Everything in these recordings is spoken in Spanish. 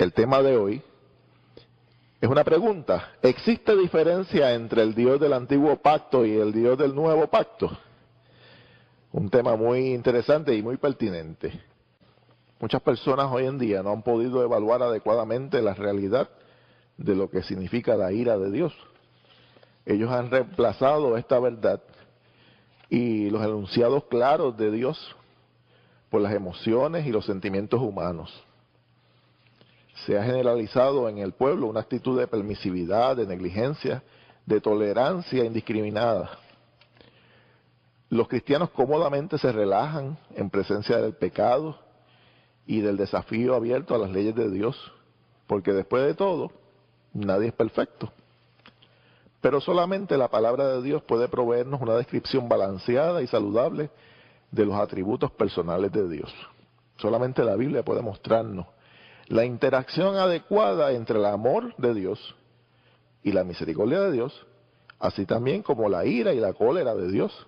el tema de hoy, es una pregunta. ¿Existe diferencia entre el Dios del antiguo pacto y el Dios del nuevo pacto? Un tema muy interesante y muy pertinente. Muchas personas hoy en día no han podido evaluar adecuadamente la realidad de lo que significa la ira de Dios. Ellos han reemplazado esta verdad y los enunciados claros de Dios por las emociones y los sentimientos humanos. Se ha generalizado en el pueblo una actitud de permisividad, de negligencia, de tolerancia indiscriminada. Los cristianos cómodamente se relajan en presencia del pecado y del desafío abierto a las leyes de Dios, porque después de todo, nadie es perfecto. Pero solamente la palabra de Dios puede proveernos una descripción balanceada y saludable de los atributos personales de Dios. Solamente la Biblia puede mostrarnos la interacción adecuada entre el amor de Dios y la misericordia de Dios, así también como la ira y la cólera de Dios.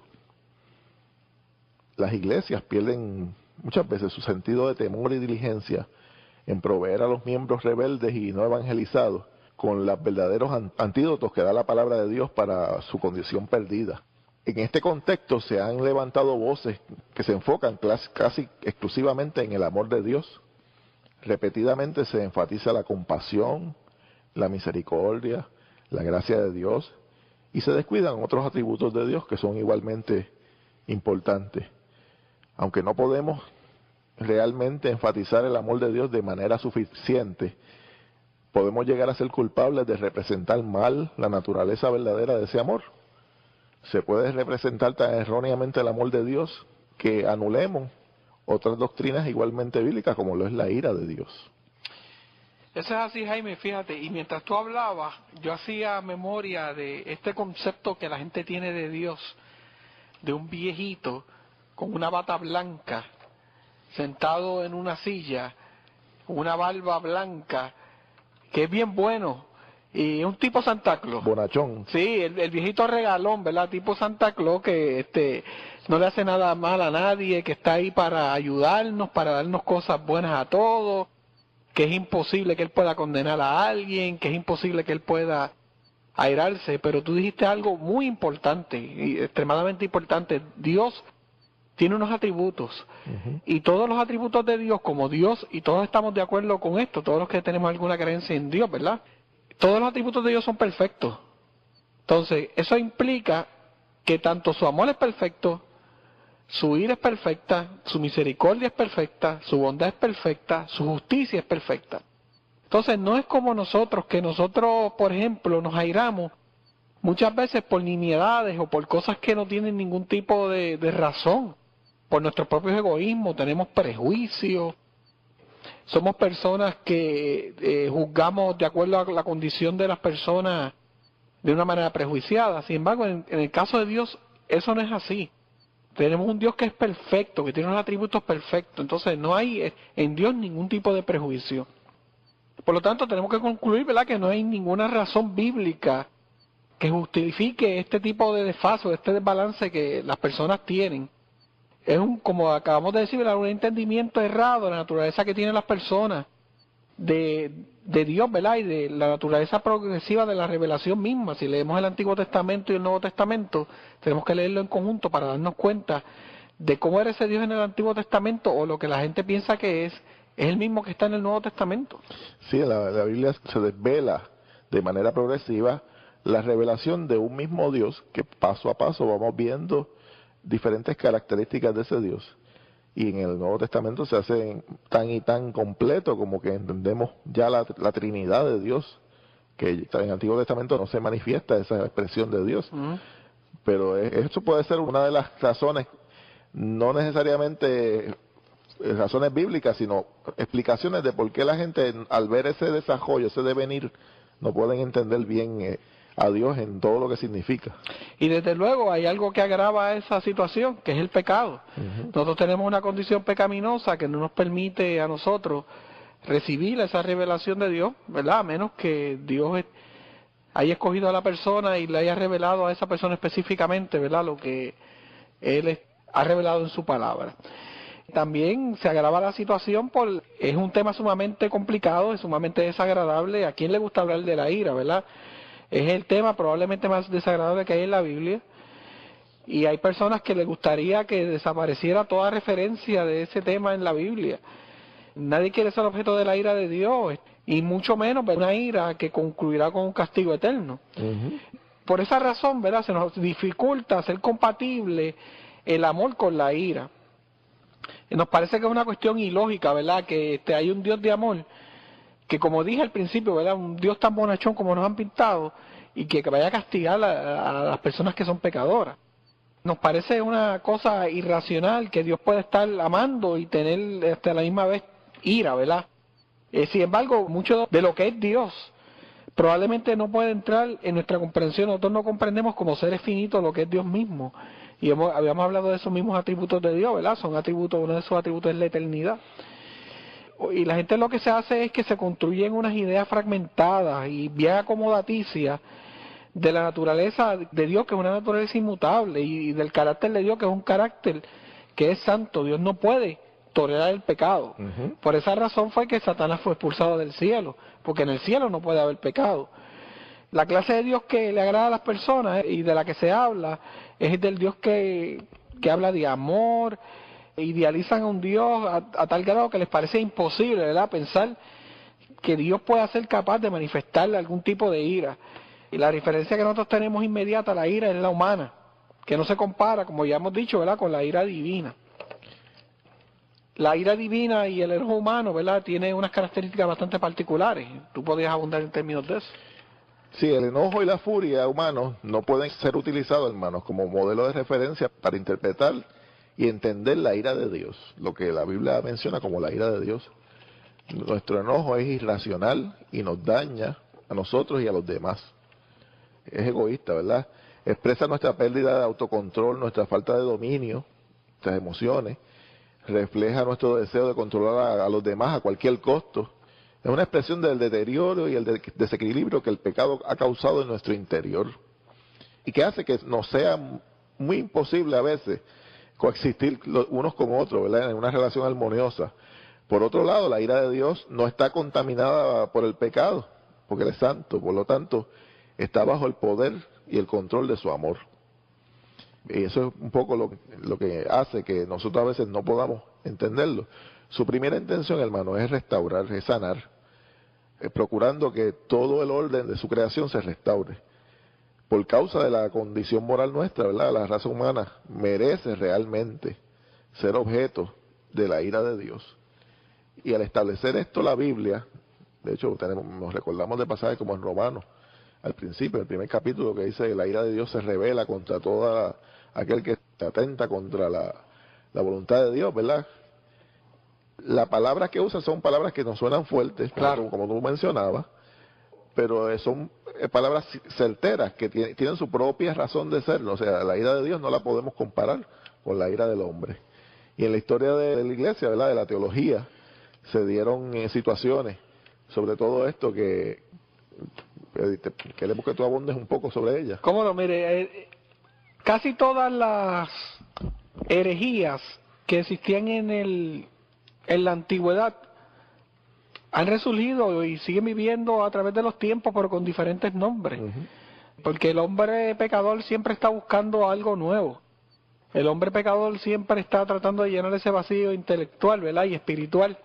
Las iglesias pierden muchas veces su sentido de temor y diligencia en proveer a los miembros rebeldes y no evangelizados con los verdaderos antídotos que da la palabra de Dios para su condición perdida. En este contexto se han levantado voces que se enfocan casi exclusivamente en el amor de Dios. Repetidamente se enfatiza la compasión, la misericordia, la gracia de Dios, y se descuidan otros atributos de Dios que son igualmente importantes. Aunque no podemos realmente enfatizar el amor de Dios de manera suficiente, podemos llegar a ser culpables de representar mal la naturaleza verdadera de ese amor. Se puede representar tan erróneamente el amor de Dios que anulemos otras doctrinas igualmente bíblicas como lo es la ira de Dios. Eso es así, Jaime, fíjate, y mientras tú hablabas, yo hacía memoria de este concepto que la gente tiene de Dios, de un viejito con una bata blanca, sentado en una silla, una barba blanca, que es bien bueno, y es un tipo Santa Claus. Bonachón. Sí, el viejito regalón, ¿verdad? Tipo Santa Claus que no le hace nada mal a nadie, que está ahí para ayudarnos, para darnos cosas buenas a todos, que es imposible que él pueda condenar a alguien, que es imposible que él pueda airarse, pero tú dijiste algo muy importante, y extremadamente importante. Dios tiene unos atributos, y todos los atributos de Dios, como Dios, y todos estamos de acuerdo con esto, todos los que tenemos alguna creencia en Dios, ¿verdad? Todos los atributos de Dios son perfectos. Entonces, eso implica que tanto su amor es perfecto, su ira es perfecta, su misericordia es perfecta, su bondad es perfecta, su justicia es perfecta. Entonces, no es como nosotros, que nosotros, por ejemplo, nos airamos muchas veces por nimiedades o por cosas que no tienen ningún tipo de razón, por nuestros propios egoísmos, tenemos prejuicios, somos personas que juzgamos de acuerdo a la condición de las personas de una manera prejuiciada. Sin embargo, en el caso de Dios, eso no es así. Tenemos un Dios que es perfecto, que tiene unos atributos perfectos, entonces no hay en Dios ningún tipo de prejuicio. Por lo tanto, tenemos que concluir, ¿verdad?, que no hay ninguna razón bíblica que justifique este tipo de desfase, este desbalance que las personas tienen. Es como acabamos de decir, ¿verdad?, un entendimiento errado de la naturaleza que tienen las personas de Dios, ¿verdad?, y de la naturaleza progresiva de la revelación misma. Si leemos el Antiguo Testamento y el Nuevo Testamento, tenemos que leerlo en conjunto para darnos cuenta de cómo era ese Dios en el Antiguo Testamento, o lo que la gente piensa que es el mismo que está en el Nuevo Testamento. Sí, la Biblia se desvela de manera progresiva la revelación de un mismo Dios, que paso a paso vamos viendo diferentes características de ese Dios. Y en el Nuevo Testamento se hace tan y tan completo como que entendemos ya la Trinidad de Dios, que en el Antiguo Testamento no se manifiesta esa expresión de Dios. Pero eso puede ser una de las razones, no necesariamente razones bíblicas, sino explicaciones de por qué la gente, al ver ese desarrollo, ese devenir, no pueden entender bien a Dios en todo lo que significa. Y desde luego hay algo que agrava esa situación, que es el pecado. Nosotros tenemos una condición pecaminosa que no nos permite a nosotros recibir esa revelación de Dios, ¿verdad? A menos que Dios haya escogido a la persona y le haya revelado a esa persona específicamente, ¿verdad?, lo que Él ha revelado en su palabra. También se agrava la situación es un tema sumamente complicado, es sumamente desagradable. ¿A quién le gusta hablar de la ira, verdad? Es el tema probablemente más desagradable que hay en la Biblia. Y hay personas que les gustaría que desapareciera toda referencia de ese tema en la Biblia. Nadie quiere ser objeto de la ira de Dios, y mucho menos una ira que concluirá con un castigo eterno. Por esa razón, ¿verdad?, se nos dificulta ser compatible el amor con la ira. Y nos parece que es una cuestión ilógica, ¿verdad?, que hay un Dios de amor, que como dije al principio, ¿verdad?, un Dios tan bonachón como nos han pintado, y que vaya a castigar a las personas que son pecadoras. Nos parece una cosa irracional que Dios puede estar amando y tener a la misma vez ira, ¿verdad? Sin embargo, mucho de lo que es Dios probablemente no puede entrar en nuestra comprensión. Nosotros no comprendemos como seres finitos lo que es Dios mismo. Y habíamos hablado de esos mismos atributos de Dios, ¿verdad? Son atributos, uno de esos atributos es la eternidad. Y la gente lo que se hace es que se construyen unas ideas fragmentadas y bien acomodaticias de la naturaleza de Dios, que es una naturaleza inmutable, y del carácter de Dios, que es un carácter que es santo. Dios no puede tolerar el pecado. Por esa razón fue que Satanás fue expulsado del cielo, porque en el cielo no puede haber pecado. La clase de Dios que le agrada a las personas y de la que se habla es del Dios que habla de amor. Idealizan a un Dios a tal grado que les parece imposible, ¿verdad?, pensar que Dios pueda ser capaz de manifestarle algún tipo de ira. Y la referencia que nosotros tenemos inmediata a la ira es la humana, que no se compara, como ya hemos dicho, ¿verdad?, con la ira divina. La ira divina y el enojo humano, ¿verdad?, tiene unas características bastante particulares. ¿Tú podrías abundar en términos de eso? Sí, el enojo y la furia humanos no pueden ser utilizados, hermanos, como modelo de referencia para interpretar y entender la ira de Dios, lo que la Biblia menciona como la ira de Dios. Nuestro enojo es irracional y nos daña a nosotros y a los demás. Es egoísta, ¿verdad? Expresa nuestra pérdida de autocontrol, nuestra falta de dominio, nuestras emociones, refleja nuestro deseo de controlar a los demás a cualquier costo. Es una expresión del deterioro y el desequilibrio que el pecado ha causado en nuestro interior, y que hace que nos sea muy imposible a veces coexistir unos con otros, ¿verdad?, en una relación armoniosa. Por otro lado, la ira de Dios no está contaminada por el pecado, porque Él es santo, por lo tanto, está bajo el poder y el control de su amor. Y eso es un poco lo que hace que nosotros a veces no podamos entenderlo. Su primera intención, hermano, es restaurar, es sanar, procurando que todo el orden de su creación se restaure. Por causa de la condición moral nuestra, ¿verdad?, la raza humana merece realmente ser objeto de la ira de Dios. Y al establecer esto la Biblia, de hecho nos recordamos de pasajes como en Romanos, al principio, en el primer capítulo, que dice que la ira de Dios se revela contra todo aquel que atenta contra la voluntad de Dios, ¿verdad? Las palabras que usa son palabras que nos suenan fuertes, claro, como tú mencionabas, pero son palabras certeras que tienen su propia razón de ser. O sea, la ira de Dios no la podemos comparar con la ira del hombre. Y en la historia de la iglesia, ¿verdad?, de la teología, se dieron situaciones sobre todo esto que queremos que tú abundes un poco sobre ella. ¿Cómo no? Mire, casi todas las herejías que existían en la antigüedad han resurgido y siguen viviendo a través de los tiempos, pero con diferentes nombres. Porque el hombre pecador siempre está buscando algo nuevo. El hombre pecador siempre está tratando de llenar ese vacío intelectual, ¿verdad?, y espiritual,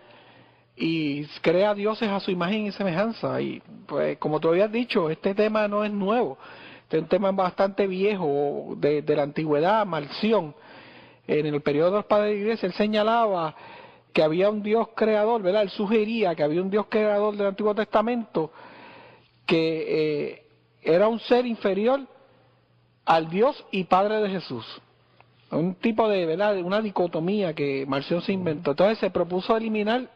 y crea dioses a su imagen y semejanza. Y pues, como tú habías dicho, este tema no es nuevo, este es un tema bastante viejo, de la antigüedad. Marción, en el periodo de los padres de la iglesia, él señalaba que había un Dios creador, ¿verdad? Él sugería que había un Dios creador del Antiguo Testamento que era un ser inferior al Dios y Padre de Jesús. Un tipo de, ¿verdad?, una dicotomía que Marción se inventó. Entonces se propuso eliminar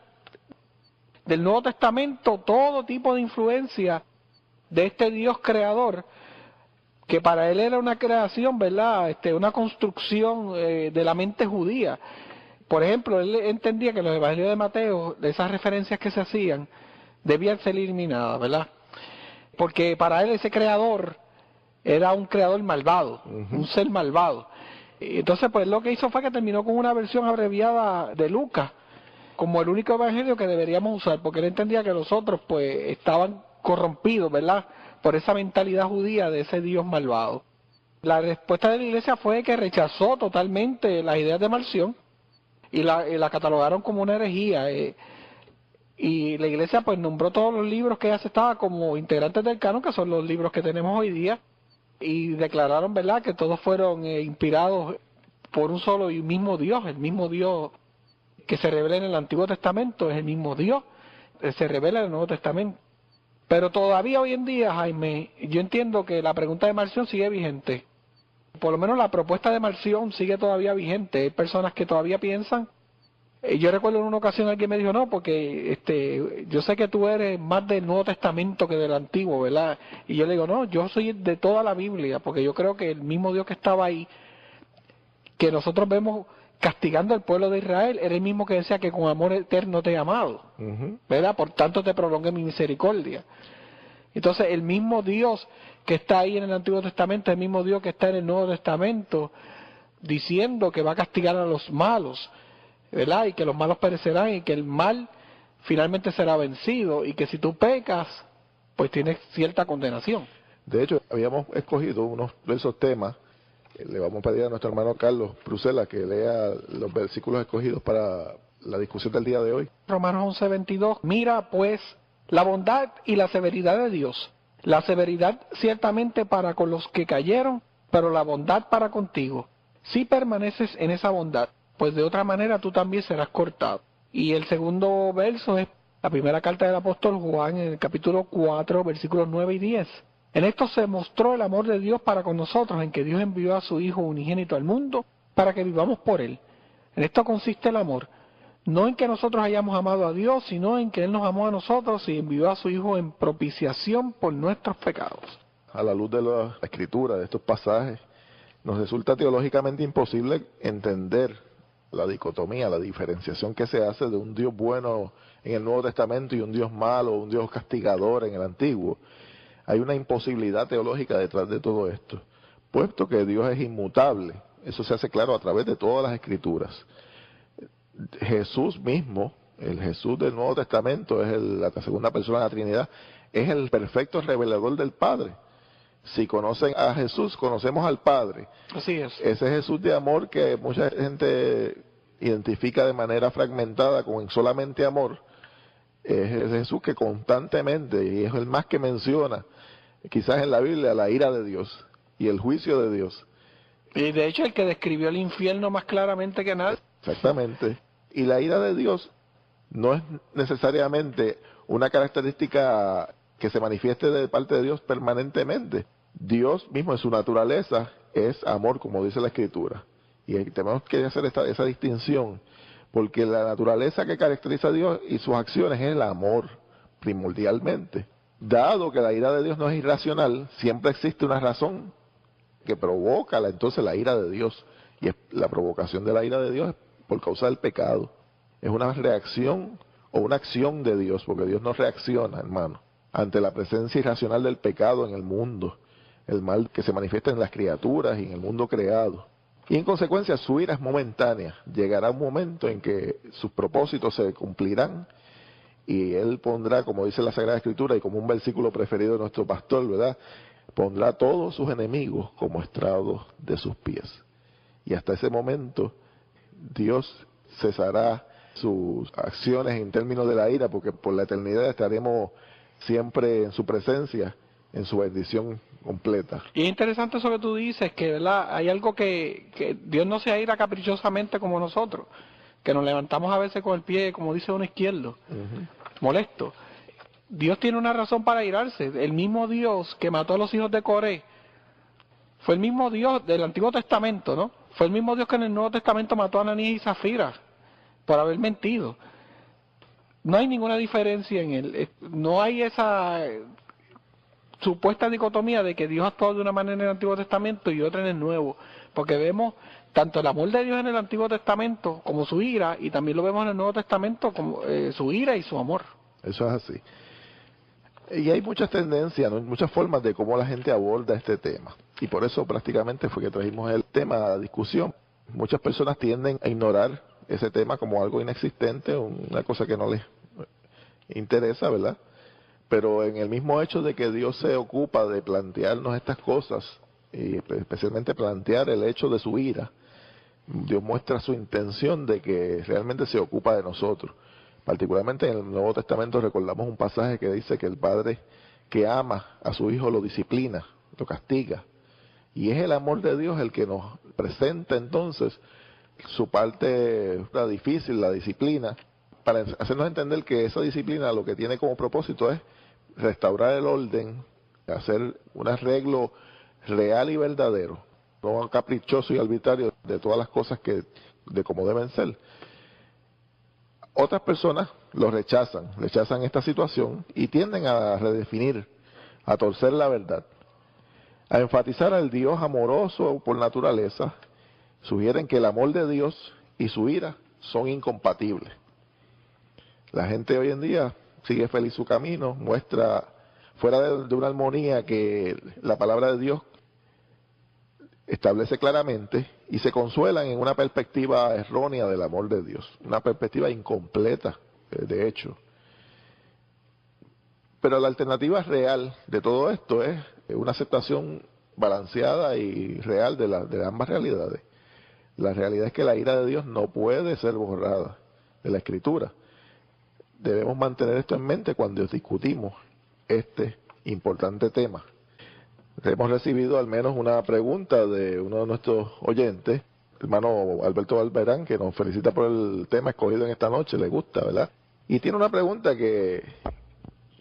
del Nuevo Testamento todo tipo de influencia de este Dios creador, que para él era una creación, ¿verdad?, una construcción de la mente judía. Por ejemplo, él entendía que los evangelios de Mateo, de esas referencias que se hacían, debían ser eliminadas, ¿verdad? Porque para él ese creador era un creador malvado, un ser malvado. Y entonces, pues lo que hizo fue que terminó con una versión abreviada de Lucas, como el único evangelio que deberíamos usar, porque él entendía que los otros, pues, estaban corrompidos, ¿verdad?, por esa mentalidad judía de ese Dios malvado. La respuesta de la iglesia fue que rechazó totalmente las ideas de Marción y la catalogaron como una herejía. Y la iglesia pues nombró todos los libros que ella aceptaba como integrantes del canon, que son los libros que tenemos hoy día, y declararon, ¿verdad?, que todos fueron inspirados por un solo y mismo Dios. El mismo Dios que se revela en el Antiguo Testamento es el mismo Dios que se revela en el Nuevo Testamento. Pero todavía hoy en día, Jaime, yo entiendo que la pregunta de Marción sigue vigente. Por lo menos la propuesta de Marción sigue todavía vigente. Hay personas que todavía piensan. Yo recuerdo en una ocasión alguien me dijo, no, porque yo sé que tú eres más del Nuevo Testamento que del Antiguo, ¿verdad? Y yo le digo, no, yo soy de toda la Biblia, porque yo creo que el mismo Dios que estaba ahí, que nosotros vemos castigando al pueblo de Israel, era el mismo que decía que con amor eterno te he amado, ¿verdad? Por tanto te prolongué mi misericordia. Entonces el mismo Dios que está ahí en el Antiguo Testamento, el mismo Dios que está en el Nuevo Testamento, diciendo que va a castigar a los malos, ¿verdad? Y que los malos perecerán y que el mal finalmente será vencido y que si tú pecas, pues tienes cierta condenación. De hecho, habíamos escogido unos de esos temas. Le vamos a pedir a nuestro hermano Carlos Prusela que lea los versículos escogidos para la discusión del día de hoy. Romanos 11:22, mira pues la bondad y la severidad de Dios. La severidad ciertamente para con los que cayeron, pero la bondad para contigo. Si permaneces en esa bondad, pues de otra manera tú también serás cortado. Y el segundo verso es la primera carta del apóstol Juan en el capítulo 4, versículos 9 y 10. En esto se mostró el amor de Dios para con nosotros, en que Dios envió a su Hijo unigénito al mundo para que vivamos por Él. En esto consiste el amor, no en que nosotros hayamos amado a Dios, sino en que Él nos amó a nosotros y envió a su Hijo en propiciación por nuestros pecados. A la luz de la escritura, de estos pasajes, nos resulta teológicamente imposible entender la dicotomía, la diferenciación que se hace de un Dios bueno en el Nuevo Testamento y un Dios malo, un Dios castigador en el Antiguo. Hay una imposibilidad teológica detrás de todo esto, puesto que Dios es inmutable. Eso se hace claro a través de todas las escrituras. Jesús mismo, el Jesús del Nuevo Testamento, es la segunda persona de la Trinidad, es el perfecto revelador del Padre. Si conocen a Jesús, conocemos al Padre. Así es. Ese Jesús de amor que mucha gente identifica de manera fragmentada con solamente amor, es ese Jesús que constantemente, y es el más que menciona, quizás en la Biblia, la ira de Dios y el juicio de Dios. Y de hecho el que describió el infierno más claramente que nadie. Exactamente. Y la ira de Dios no es necesariamente una característica que se manifieste de parte de Dios permanentemente. Dios mismo en su naturaleza es amor, como dice la Escritura. Y tenemos que hacer esa distinción, porque la naturaleza que caracteriza a Dios y sus acciones es el amor, primordialmente. Dado que la ira de Dios no es irracional, siempre existe una razón que provoca entonces la ira de Dios. Y la provocación de la ira de Dios es por causa del pecado. Es una reacción o una acción de Dios, porque Dios no reacciona, hermano, ante la presencia irracional del pecado en el mundo, el mal que se manifiesta en las criaturas y en el mundo creado. Y en consecuencia su ira es momentánea. Llegará un momento en que sus propósitos se cumplirán y Él pondrá, como dice la Sagrada Escritura y como un versículo preferido de nuestro pastor, ¿verdad?, pondrá a todos sus enemigos como estrados de sus pies. Y hasta ese momento Dios cesará sus acciones en términos de la ira, porque por la eternidad estaremos siempre en su presencia, en su bendición completa. Y es interesante eso que tú dices, que ¿verdad? Hay algo que Dios no se aira caprichosamente como nosotros, que nos levantamos a veces con el pie, como dice uno izquierdo, molesto. Dios tiene una razón para airarse. El mismo Dios que mató a los hijos de Coré fue el mismo Dios del Antiguo Testamento, ¿no? Fue el mismo Dios que en el Nuevo Testamento mató a Ananías y Zafira por haber mentido. No hay ninguna diferencia en él. No hay esa supuesta dicotomía de que Dios actuó de una manera en el Antiguo Testamento y otra en el Nuevo, porque vemos tanto el amor de Dios en el Antiguo Testamento como su ira, y también lo vemos en el Nuevo Testamento como su ira y su amor. Eso es así. Y hay muchas tendencias, ¿no?, muchas formas de cómo la gente aborda este tema. y por eso prácticamente fue que trajimos el tema a la discusión. Muchas personas tienden a ignorar ese tema como algo inexistente, una cosa que no les interesa, ¿verdad? Pero en el mismo hecho de que Dios se ocupa de plantearnos estas cosas, y especialmente plantear el hecho de su ira, Dios muestra su intención de que realmente se ocupa de nosotros. Particularmente en el Nuevo Testamento recordamos un pasaje que dice que el padre que ama a su hijo lo disciplina, lo castiga. Y es el amor de Dios el que nos presenta entonces su parte difícil, la disciplina, para hacernos entender que esa disciplina lo que tiene como propósito es restaurar el orden, hacer un arreglo real y verdadero, no caprichoso y arbitrario de todas las cosas de cómo deben ser. Otras personas lo rechazan esta situación y tienden a redefinir, a torcer la verdad, a enfatizar al Dios amoroso por naturaleza. Sugieren que el amor de Dios y su ira son incompatibles. La gente hoy en día sigue feliz su camino, muestra fuera de una armonía que la palabra de Dios establece claramente, y se consuelan en una perspectiva errónea del amor de Dios, una perspectiva incompleta, de hecho. Pero la alternativa real de todo esto es una aceptación balanceada y real de ambas realidades. La realidad es que la ira de Dios no puede ser borrada de la Escritura. Debemos mantener esto en mente cuando discutimos este importante tema. Hemos recibido al menos una pregunta de uno de nuestros oyentes, hermano Alberto Valverán, que nos felicita por el tema escogido en esta noche, le gusta, ¿verdad? Y tiene una pregunta que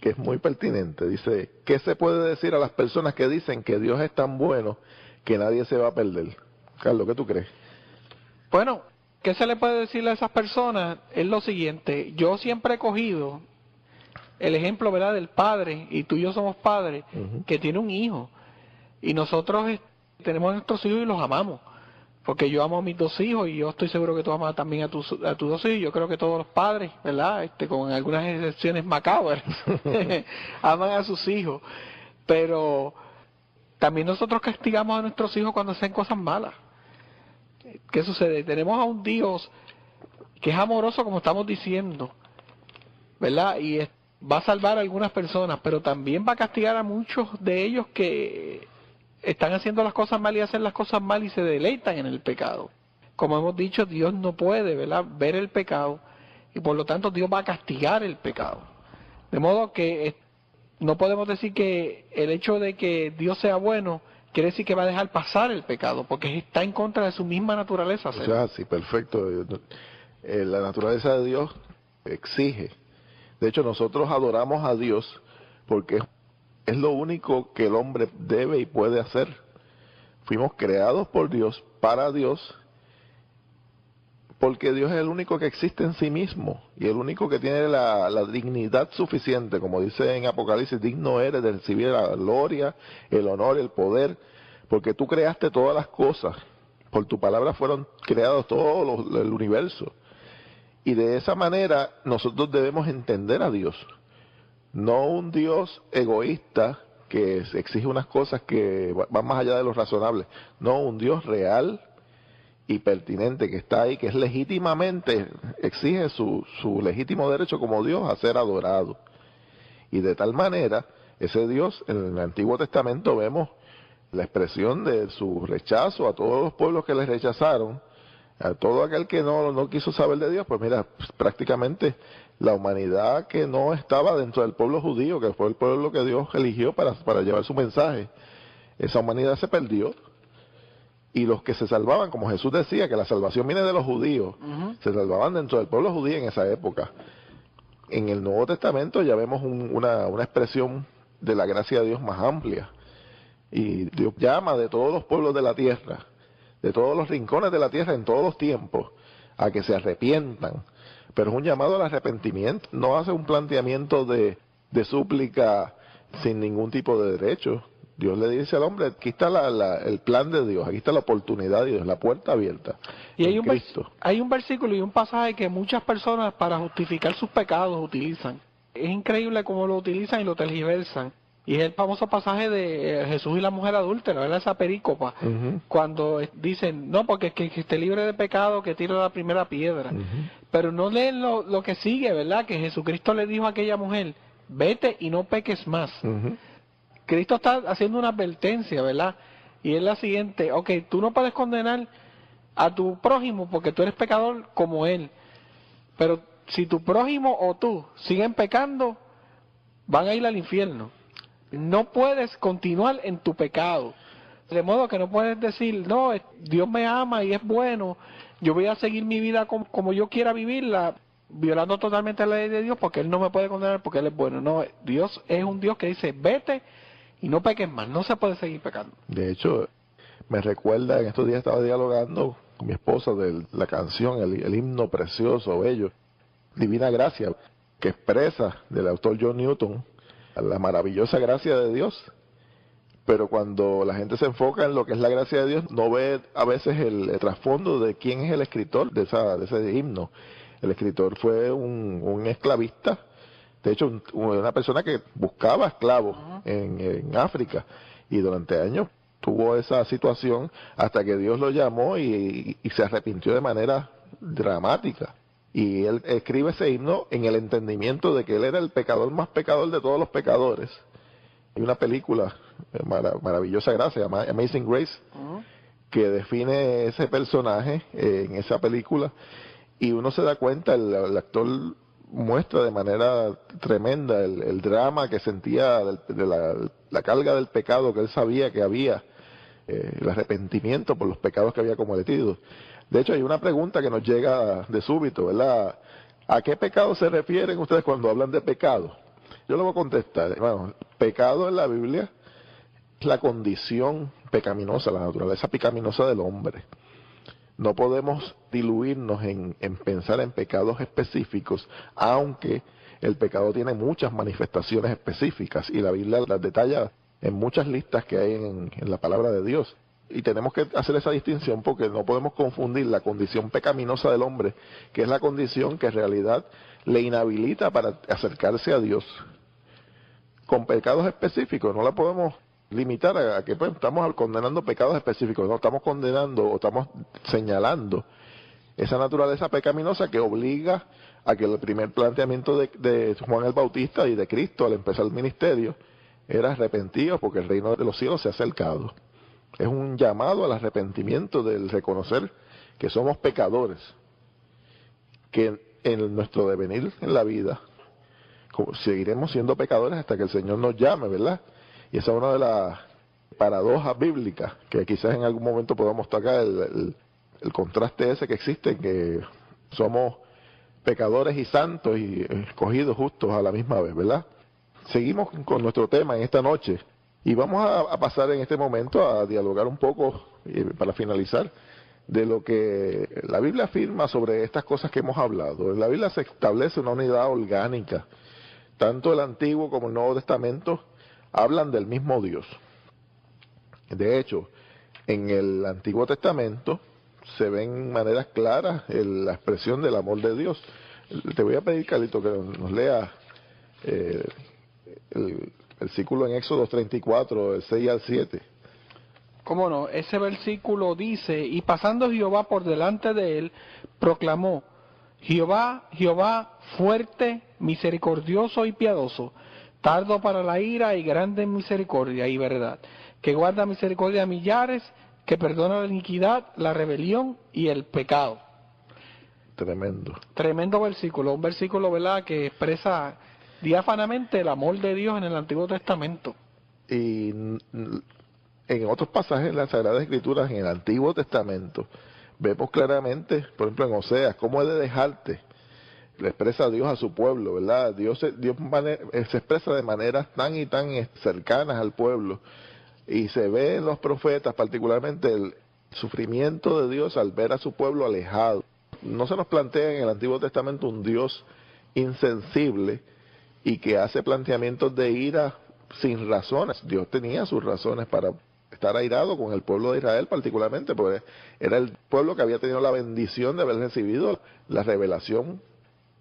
es muy pertinente. Dice, ¿qué se puede decir a las personas que dicen que Dios es tan bueno que nadie se va a perder? Carlos, ¿qué tú crees? Bueno, ¿qué se le puede decir a esas personas? Es lo siguiente, yo siempre he cogido el ejemplo, ¿verdad?, del padre, y tú y yo somos padres, que tiene un hijo, y nosotros tenemos a nuestros hijos y los amamos, porque yo amo a mis dos hijos, y yo estoy seguro que tú amas también a tus dos hijos. Yo creo que todos los padres, ¿verdad?, con algunas excepciones macabras, aman a sus hijos, pero también nosotros castigamos a nuestros hijos cuando hacen cosas malas. ¿Qué sucede? Tenemos a un Dios que es amoroso, como estamos diciendo, ¿verdad?, y va a salvar a algunas personas, pero también va a castigar a muchos de ellos que están haciendo las cosas mal y hacen las cosas mal y se deleitan en el pecado. Como hemos dicho, Dios no puede, ¿verdad?, ver el pecado, y por lo tanto Dios va a castigar el pecado. De modo que no podemos decir que el hecho de que Dios sea bueno quiere decir que va a dejar pasar el pecado, porque está en contra de su misma naturaleza. O sea, sí, perfecto. La naturaleza de Dios exige. De hecho, nosotros adoramos a Dios porque es lo único que el hombre debe y puede hacer. Fuimos creados por Dios, para Dios, porque Dios es el único que existe en sí mismo y el único que tiene la dignidad suficiente, como dice en Apocalipsis, digno eres de recibir la gloria, el honor, el poder, porque tú creaste todas las cosas, por tu palabra fueron creados todo el universo. Y de esa manera nosotros debemos entender a Dios, no un Dios egoísta que exige unas cosas que van más allá de lo razonable, no, un Dios real y pertinente que está ahí, que es legítimamente, exige su legítimo derecho como Dios a ser adorado. Y de tal manera, ese Dios, en el Antiguo Testamento vemos la expresión de su rechazo a todos los pueblos que le rechazaron, a todo aquel que no quiso saber de Dios. Pues mira, prácticamente la humanidad que no estaba dentro del pueblo judío, que fue el pueblo que Dios eligió para llevar su mensaje, esa humanidad se perdió. Y los que se salvaban, como Jesús decía, que la salvación viene de los judíos, se salvaban dentro del pueblo judío en esa época. En el Nuevo Testamento ya vemos una expresión de la gracia de Dios más amplia. Y Dios llama de todos los pueblos de la tierra, de todos los rincones de la tierra en todos los tiempos, a que se arrepientan. Pero es un llamado al arrepentimiento, no hace un planteamiento de súplica sin ningún tipo de derecho. Dios le dice al hombre, aquí está el plan de Dios, aquí está la oportunidad de Dios, la puerta abierta. Y hay un versículo y un pasaje que muchas personas para justificar sus pecados utilizan. Es increíble cómo lo utilizan y lo tergiversan. Y es el famoso pasaje de Jesús y la mujer adúltera, ¿verdad? Esa perícopa, cuando dicen, no, porque que esté libre de pecado, que tire la primera piedra. Pero no leen lo que sigue, ¿verdad? Que Jesucristo le dijo a aquella mujer, vete y no peques más. Cristo está haciendo una advertencia, ¿verdad? Y es la siguiente, ok, tú no puedes condenar a tu prójimo porque tú eres pecador como él. Pero si tu prójimo o tú siguen pecando, van a ir al infierno. No puedes continuar en tu pecado. De modo que no puedes decir, no, Dios me ama y es bueno, yo voy a seguir mi vida como yo quiera vivirla, violando totalmente la ley de Dios porque Él no me puede condenar porque Él es bueno. No, Dios es un Dios que dice, vete y no peques más, no se puede seguir pecando. De hecho, me recuerda, en estos días estaba dialogando con mi esposa de la canción, el himno precioso, bello, Divina Gracia, que expresa del autor John Newton la maravillosa gracia de Dios. Pero cuando la gente se enfoca en lo que es la gracia de Dios, no ve a veces el trasfondo de quién es el escritor de ese himno. El escritor fue un esclavista, de hecho una persona que buscaba esclavos en África, y durante años tuvo esa situación hasta que Dios lo llamó y se arrepintió de manera dramática. Y él escribe ese himno en el entendimiento de que él era el pecador más pecador de todos los pecadores. Hay una película, maravillosa gracia, Amazing Grace, que define ese personaje en esa película, y uno se da cuenta, el actor muestra de manera tremenda el drama que sentía de la carga del pecado que él sabía que había, el arrepentimiento por los pecados que había cometido. De hecho, hay una pregunta que nos llega de súbito, ¿verdad? ¿A qué pecado se refieren ustedes cuando hablan de pecado? Yo le voy a contestar. Bueno, pecado en la Biblia es la condición pecaminosa, la naturaleza pecaminosa del hombre. No podemos diluirnos en pensar en pecados específicos, aunque el pecado tiene muchas manifestaciones específicas y la Biblia las detalla en muchas listas que hay en la palabra de Dios. Y tenemos que hacer esa distinción porque no podemos confundir la condición pecaminosa del hombre, que es la condición que en realidad le inhabilita para acercarse a Dios, con pecados específicos. No la podemos limitar a que pues, estamos condenando pecados específicos, no estamos condenando o estamos señalando esa naturaleza pecaminosa que obliga a que el primer planteamiento de Juan el Bautista y de Cristo al empezar el ministerio era arrepentidos porque el reino de los cielos se ha acercado. Es un llamado al arrepentimiento, del reconocer que somos pecadores, que en nuestro devenir en la vida seguiremos siendo pecadores hasta que el Señor nos llame, ¿verdad? Y esa es una de las paradojas bíblicas que quizás en algún momento podamos tocar, el contraste ese que existe, que somos pecadores y santos y escogidos justos a la misma vez, ¿verdad? Seguimos con nuestro tema en esta noche. Y vamos a pasar en este momento a dialogar un poco, para finalizar, de lo que la Biblia afirma sobre estas cosas que hemos hablado. En la Biblia se establece una unidad orgánica. Tanto el Antiguo como el Nuevo Testamento hablan del mismo Dios. De hecho, en el Antiguo Testamento se ven maneras claras la expresión del amor de Dios. Te voy a pedir, Carlito, que nos lea el versículo en Éxodo 34, del 6 al 7. ¿Cómo no? Ese versículo dice, y pasando Jehová por delante de él, proclamó, Jehová, Jehová, fuerte, misericordioso y piadoso, tardo para la ira y grande en misericordia y verdad, que guarda misericordia a millares, que perdona la iniquidad, la rebelión y el pecado. Tremendo. Tremendo versículo, un versículo, ¿verdad?, que expresa diáfanamente el amor de Dios en el Antiguo Testamento. Y en otros pasajes de las Sagradas Escrituras, en el Antiguo Testamento, vemos claramente, por ejemplo en Oseas, cómo he de dejarte. Le expresa a Dios a su pueblo, ¿verdad? Dios se expresa de maneras tan y tan cercanas al pueblo. Y se ve en los profetas, particularmente el sufrimiento de Dios al ver a su pueblo alejado. No se nos plantea en el Antiguo Testamento un Dios insensible y que hace planteamientos de ira sin razones. Dios tenía sus razones para estar airado con el pueblo de Israel particularmente, porque era el pueblo que había tenido la bendición de haber recibido la revelación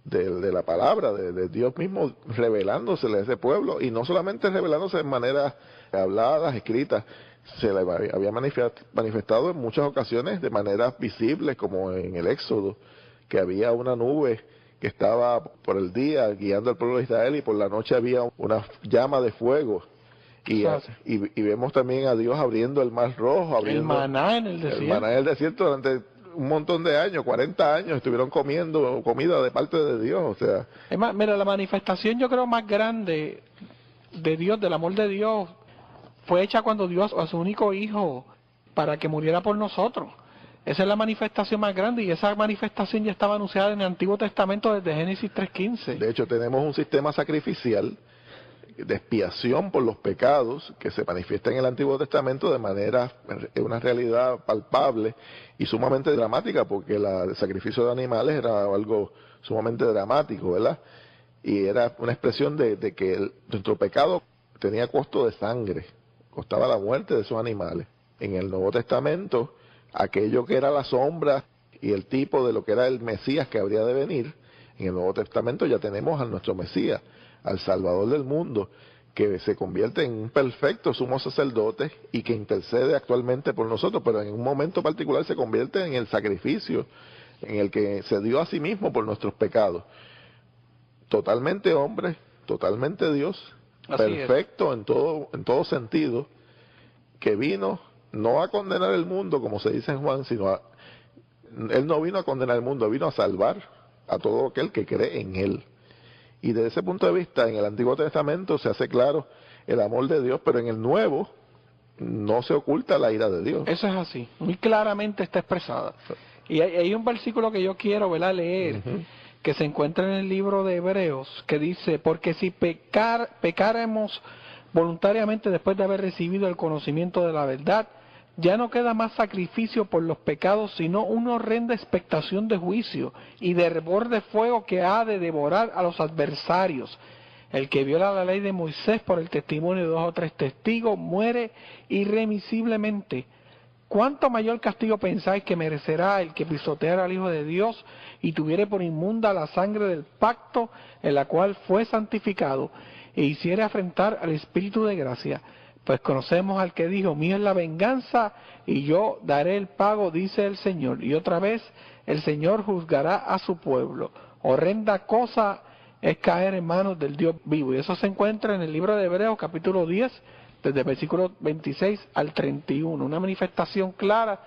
de la palabra, de Dios mismo revelándosele a ese pueblo, y no solamente revelándose de maneras habladas, escritas, se le había manifestado en muchas ocasiones de maneras visibles, como en el Éxodo, que había una nube que estaba por el día guiando al pueblo de Israel, y por la noche había una llama de fuego. Y vemos también a Dios abriendo el mar rojo, abriendo el maná en el desierto. El maná en el desierto durante un montón de años, 40 años, estuvieron comiendo comida de parte de Dios. O sea, es más, mira, la manifestación yo creo más grande de Dios, del amor de Dios, fue hecha cuando Dios a su único hijo para que muriera por nosotros. Esa es la manifestación más grande, y esa manifestación ya estaba anunciada en el Antiguo Testamento desde Génesis 3:15. De hecho, tenemos un sistema sacrificial de expiación por los pecados que se manifiesta en el Antiguo Testamento de manera, una realidad palpable y sumamente dramática, porque el sacrificio de animales era algo sumamente dramático, ¿verdad? Y era una expresión de que nuestro pecado tenía costo de sangre, costaba la muerte de esos animales. En el Nuevo Testamento, aquello que era la sombra y el tipo de lo que era el Mesías que habría de venir, en el Nuevo Testamento ya tenemos a nuestro Mesías, al Salvador del mundo, que se convierte en un perfecto sumo sacerdote y que intercede actualmente por nosotros, pero en un momento particular se convierte en el sacrificio en el que se dio a sí mismo por nuestros pecados. Totalmente hombre, totalmente Dios, así perfecto en todo sentido, que vino no a condenar el mundo, como se dice en Juan, sino Él no vino a condenar el mundo, vino a salvar a todo aquel que cree en Él. Y desde ese punto de vista, en el Antiguo Testamento se hace claro el amor de Dios, pero en el Nuevo no se oculta la ira de Dios. Eso es así, muy claramente está expresada. Y hay un versículo que yo quiero, ¿verdad?, leer, que se encuentra en el libro de Hebreos, que dice: porque si pecáramos voluntariamente después de haber recibido el conocimiento de la verdad, ya no queda más sacrificio por los pecados, sino una horrenda expectación de juicio y de hervor de fuego que ha de devorar a los adversarios. El que viola la ley de Moisés por el testimonio de 2 o 3 testigos muere irremisiblemente. ¿Cuánto mayor castigo pensáis que merecerá el que pisoteara al Hijo de Dios y tuviere por inmunda la sangre del pacto en la cual fue santificado, e hiciere afrentar al Espíritu de gracia? Pues conocemos al que dijo: mía es la venganza y yo daré el pago, dice el Señor. Y otra vez el Señor juzgará a su pueblo. Horrenda cosa es caer en manos del Dios vivo. Y eso se encuentra en el libro de Hebreos capítulo 10, desde el versículo 26 al 31. Una manifestación clara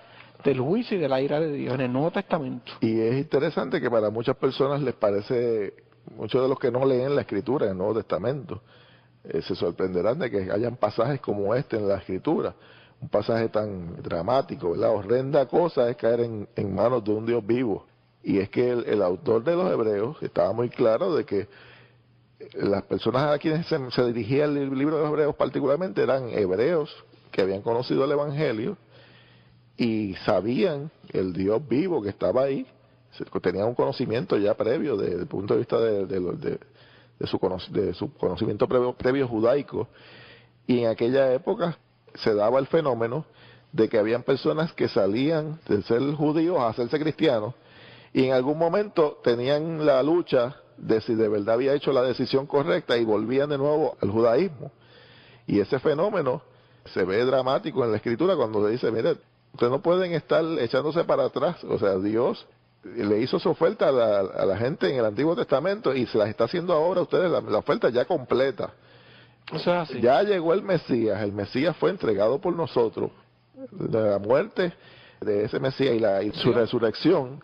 del juicio y de la ira de Dios en el Nuevo Testamento. Y es interesante que para muchas personas les parece, muchos de los que no leen la Escritura en el Nuevo Testamento, se sorprenderán de que hayan pasajes como este en la Escritura, un pasaje tan dramático, ¿verdad? Horrenda cosa es caer en manos de un Dios vivo. Y es que el autor de los Hebreos estaba muy claro de que las personas a quienes se dirigía el libro de los Hebreos particularmente eran hebreos que habían conocido el Evangelio y sabían el Dios vivo que estaba ahí, tenían un conocimiento ya previo desde el punto de vista de su conocimiento previo judaico, y en aquella época se daba el fenómeno de que habían personas que salían de ser judíos a hacerse cristianos, y en algún momento tenían la lucha de si de verdad había hecho la decisión correcta y volvían de nuevo al judaísmo. Y ese fenómeno se ve dramático en la Escritura cuando se dice: mire, ustedes no pueden estar echándose para atrás. O sea, Dios le hizo su oferta a la gente en el Antiguo Testamento y se las está haciendo ahora a ustedes la oferta ya completa. O sea, así. Ya llegó el Mesías fue entregado por nosotros. La muerte de ese Mesías y su resurrección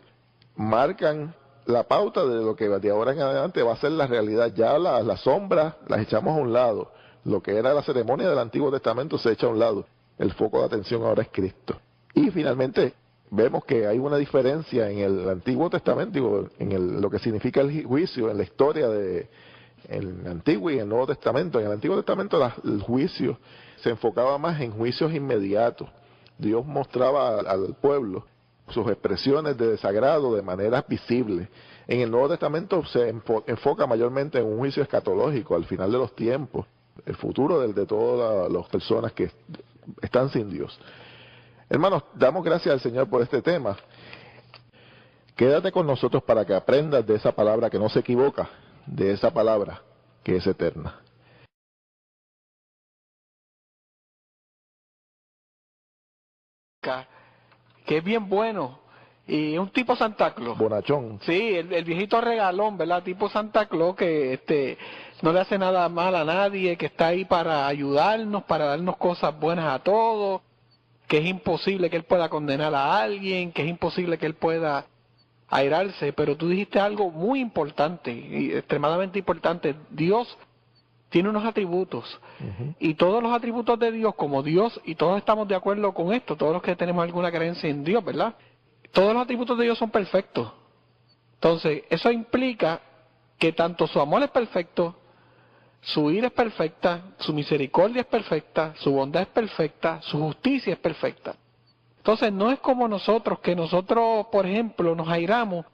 marcan la pauta de lo que de ahora en adelante va a ser la realidad. Ya las sombras las echamos a un lado. Lo que era la ceremonia del Antiguo Testamento se echa a un lado. El foco de atención ahora es Cristo. Y finalmente vemos que hay una diferencia en el Antiguo Testamento, en lo que significa el juicio, en la historia de el Antiguo y el Nuevo Testamento. En el Antiguo Testamento el juicio se enfocaba más en juicios inmediatos. Dios mostraba al pueblo sus expresiones de desagrado de manera visible. En el Nuevo Testamento se enfoca mayormente en un juicio escatológico al final de los tiempos, el futuro de todas las personas que están sin Dios. Hermanos, damos gracias al Señor por este tema. Quédate con nosotros para que aprendas de esa palabra que no se equivoca, de esa palabra que es eterna. Que es bien bueno, y es un tipo Santa Claus. Bonachón. Sí, el viejito regalón, ¿verdad? Tipo Santa Claus que no le hace nada mal a nadie, que está ahí para ayudarnos, para darnos cosas buenas a todos, que es imposible que él pueda condenar a alguien, que es imposible que él pueda airarse. Pero tú dijiste algo muy importante, y extremadamente importante. Dios tiene unos atributos, y todos los atributos de Dios, como Dios, y todos estamos de acuerdo con esto, todos los que tenemos alguna creencia en Dios, ¿verdad? Todos los atributos de Dios son perfectos. Entonces, eso implica que tanto su amor es perfecto, su ira es perfecta, su misericordia es perfecta, su bondad es perfecta, su justicia es perfecta. Entonces, no es como nosotros, que nosotros, por ejemplo, nos airamos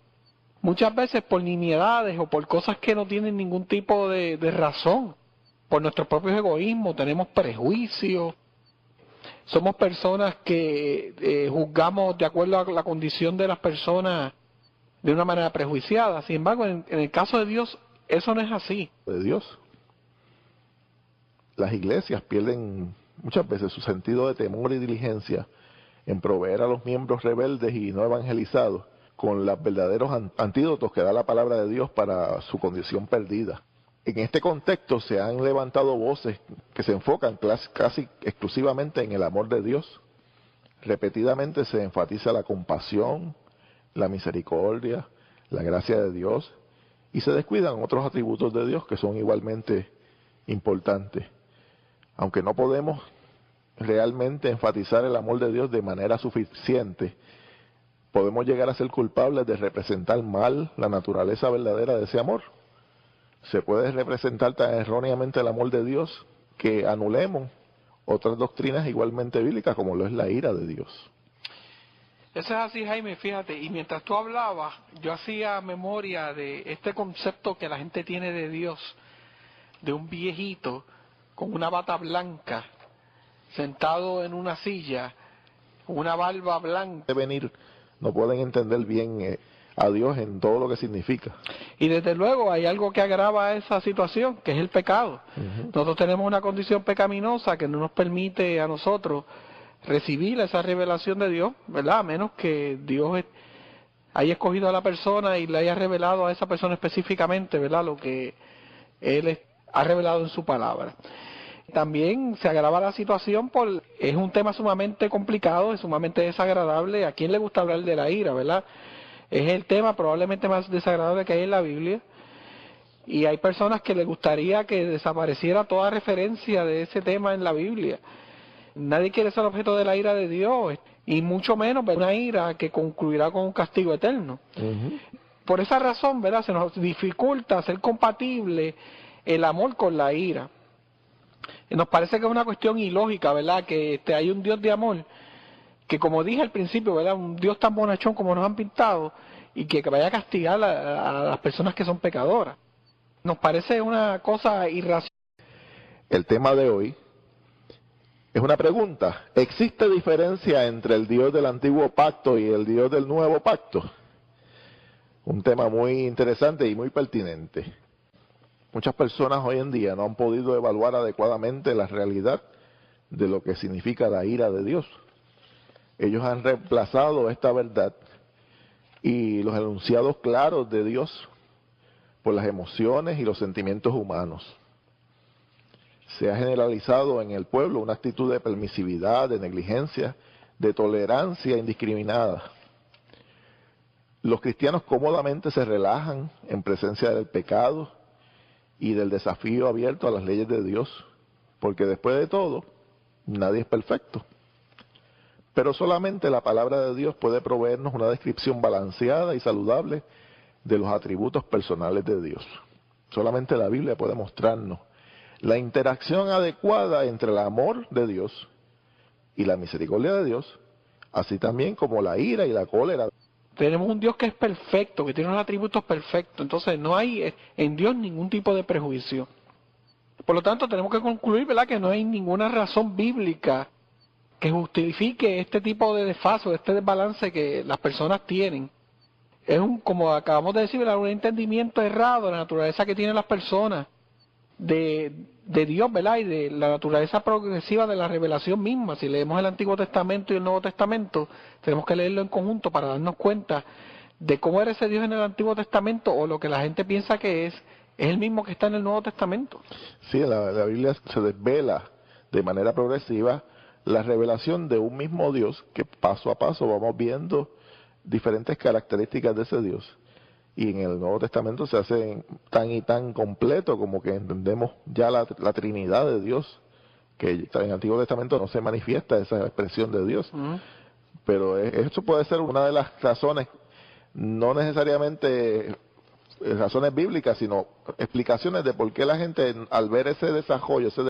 muchas veces por nimiedades o por cosas que no tienen ningún tipo de razón, por nuestros propios egoísmos, tenemos prejuicios, somos personas que juzgamos de acuerdo a la condición de las personas de una manera prejuiciada. Sin embargo, en el caso de Dios, eso no es así. De Dios. Las iglesias pierden muchas veces su sentido de temor y diligencia en proveer a los miembros rebeldes y no evangelizados con los verdaderos antídotos que da la palabra de Dios para su condición perdida. En este contexto se han levantado voces que se enfocan casi exclusivamente en el amor de Dios. Repetidamente se enfatiza la compasión, la misericordia, la gracia de Dios, y se descuidan otros atributos de Dios que son igualmente importantes. Aunque no podemos realmente enfatizar el amor de Dios de manera suficiente, podemos llegar a ser culpables de representar mal la naturaleza verdadera de ese amor. Se puede representar tan erróneamente el amor de Dios que anulemos otras doctrinas igualmente bíblicas, como lo es la ira de Dios. Eso es así, Jaime, fíjate, y mientras tú hablabas, yo hacía memoria de este concepto que la gente tiene de Dios, de un viejito con una bata blanca, sentado en una silla, con una barba blanca. De venir, no pueden entender bien a Dios en todo lo que significa. Y desde luego hay algo que agrava esa situación, que es el pecado. Nosotros tenemos una condición pecaminosa que no nos permite a nosotros recibir esa revelación de Dios, ¿verdad? A menos que Dios haya escogido a la persona y le haya revelado a esa persona específicamente, ¿verdad? Lo que Él ha revelado en su palabra. También se agrava la situación es un tema sumamente complicado, es sumamente desagradable. ¿A quién le gusta hablar de la ira, verdad? Es el tema probablemente más desagradable que hay en la Biblia, y hay personas que les gustaría que desapareciera toda referencia de ese tema en la Biblia. Nadie quiere ser objeto de la ira de Dios, y mucho menos una ira que concluirá con un castigo eterno. Por esa razón, ¿verdad?, se nos dificulta hacer compatible el amor con la ira. Nos parece que es una cuestión ilógica, ¿verdad?, que hay un Dios de amor, que como dije al principio, ¿verdad?, un Dios tan bonachón como nos han pintado, y que vaya a castigar a las personas que son pecadoras. Nos parece una cosa irracional. El tema de hoy es una pregunta. ¿Existe diferencia entre el Dios del antiguo pacto y el Dios del nuevo pacto? Un tema muy interesante y muy pertinente. Muchas personas hoy en día no han podido evaluar adecuadamente la realidad de lo que significa la ira de Dios. Ellos han reemplazado esta verdad y los enunciados claros de Dios por las emociones y los sentimientos humanos. Se ha generalizado en el pueblo una actitud de permisividad, de negligencia, de tolerancia indiscriminada. Los cristianos cómodamente se relajan en presencia del pecado y del desafío abierto a las leyes de Dios, porque después de todo, nadie es perfecto. Pero solamente la palabra de Dios puede proveernos una descripción balanceada y saludable de los atributos personales de Dios. Solamente la Biblia puede mostrarnos la interacción adecuada entre el amor de Dios y la misericordia de Dios, así también como la ira y la cólera. Tenemos un Dios que es perfecto, que tiene unos atributos perfectos, entonces no hay en Dios ningún tipo de prejuicio. Por lo tanto, tenemos que concluir, ¿verdad?, que no hay ninguna razón bíblica que justifique este tipo de desfase, este desbalance que las personas tienen como acabamos de decir, ¿verdad? Un entendimiento errado de la naturaleza que tienen las personas de Dios, ¿verdad? Y de la naturaleza progresiva de la revelación misma. Si leemos el Antiguo Testamento y el Nuevo Testamento, tenemos que leerlo en conjunto para darnos cuenta de cómo era ese Dios en el Antiguo Testamento, o lo que la gente piensa que es el mismo que está en el Nuevo Testamento. Sí, la Biblia se desvela de manera progresiva la revelación de un mismo Dios, que paso a paso vamos viendo diferentes características de ese Dios. Y en el Nuevo Testamento se hace tan y tan completo como que entendemos ya la Trinidad de Dios, que en el Antiguo Testamento no se manifiesta esa expresión de Dios. Pero eso puede ser una de las razones, no necesariamente razones bíblicas, sino explicaciones de por qué la gente, al ver ese desarrollo, ese